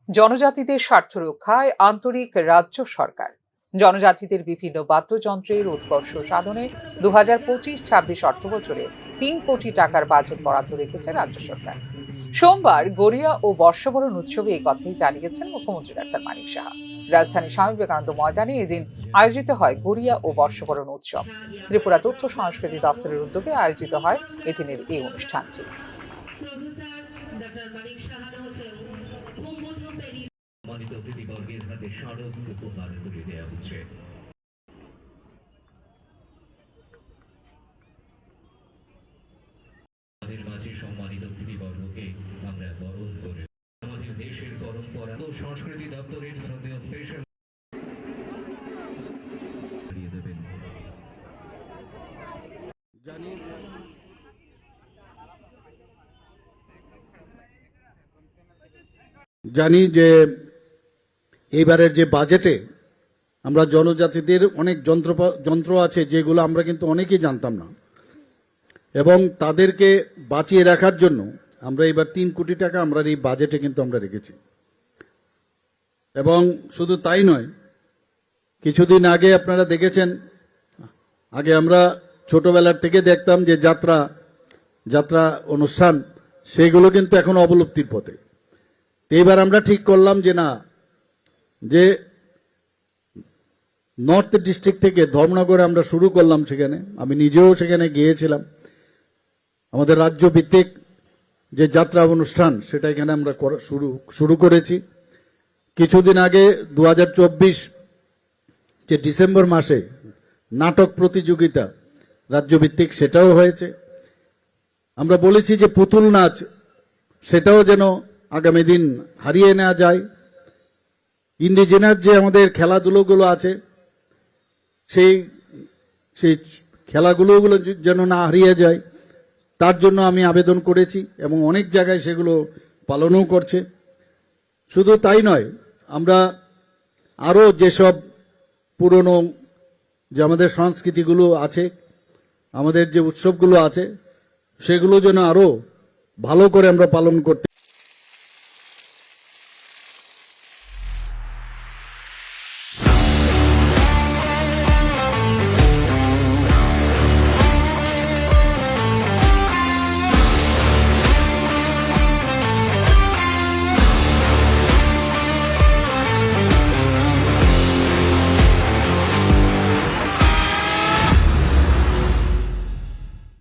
জনজাতিদের স্বার্থ রক্ষায় আন্তরিক রাজ্য সরকার। জনজাতিদের বিভিন্ন বাদ্যযন্ত্রের উৎকর্ষ সাধনে 2025-26 অর্থবছরে 3 কোটি টাকার বাজেট বরাদ্দ রেখেছে রাজ্য সরকার। সোমবার গড়িয়া ও বর্ষবরণ উৎসবে এই কথাই জানিয়েছেন মুখ্যমন্ত্রী ডাক্তার মানিক সাহা। রাজধানী স্বামী বিবেকানন্দ ময়দানে এদিন আয়োজিত হয় গড়িয়া ও বর্ষবরণ উৎসব। ত্রিপুরা তথ্য সংস্কৃতি দপ্তরের উদ্যোগে আয়োজিত হয় এদিনের এই অনুষ্ঠানটি। সম্মানিত অতিথিবর্গের হাতে স্মারক উপহার তুলে দেওয়া হচ্ছে। আমাদের মাঝে সম্মানিত অতিথিবর্গকে আমরা বরণ করে আমাদের দেশের পরম্পরা ও সংস্কৃতি দপ্তরের শ্রদ্ধেয় স্পেশাল দেবেন। জানি যে এইবারের যে বাজেটে আমরা জনজাতিদের অনেক যন্ত্র আছে যেগুলো আমরা কিন্তু অনেকেই জানতাম না, এবং তাদেরকে বাঁচিয়ে রাখার জন্য আমরা এবার 3 কোটি টাকা আমরা এই বাজেটে কিন্তু আমরা রেখেছি। এবং শুধু তাই নয়, কিছুদিন আগে আপনারা দেখেছেন, আগে আমরা ছোটবেলার থেকে দেখতাম যে যাত্রা অনুষ্ঠান, সেগুলো কিন্তু এখন অবলুপ্তির পথে। এইবার আমরা ঠিক করলাম যে না, যে নর্থ ডিস্ট্রিক্ট থেকে ধর্মনগরে আমরা শুরু করলাম। সেখানে আমি নিজেও সেখানে গিয়েছিলাম। আমাদের রাজ্য ভিত্তিক যে যাত্রা অনুষ্ঠান সেটা এখানে আমরা শুরু করেছি। কিছুদিন আগে 2024 যে ডিসেম্বর মাসে নাটক প্রতিযোগিতা রাজ্যভিত্তিক সেটাও হয়েছে। আমরা বলেছি যে পুতুল নাচ সেটাও যেন আগামী দিন হারিয়ে নেওয়া যায়। ইন্ডিজিনাস যে আমাদের খেলাধুলোগুলো আছে সেই খেলাগুলো যেন না হারিয়ে যায়, তার জন্য আমি আবেদন করেছি এবং অনেক জায়গায় সেগুলো পালনও করছে। শুধু তাই নয়, আমরা আরও যেসব পুরনো যে আমাদের সংস্কৃতিগুলো আছে, আমাদের যে উৎসবগুলো আছে, সেগুলো যেন আরও ভালো করে আমরা পালন করতে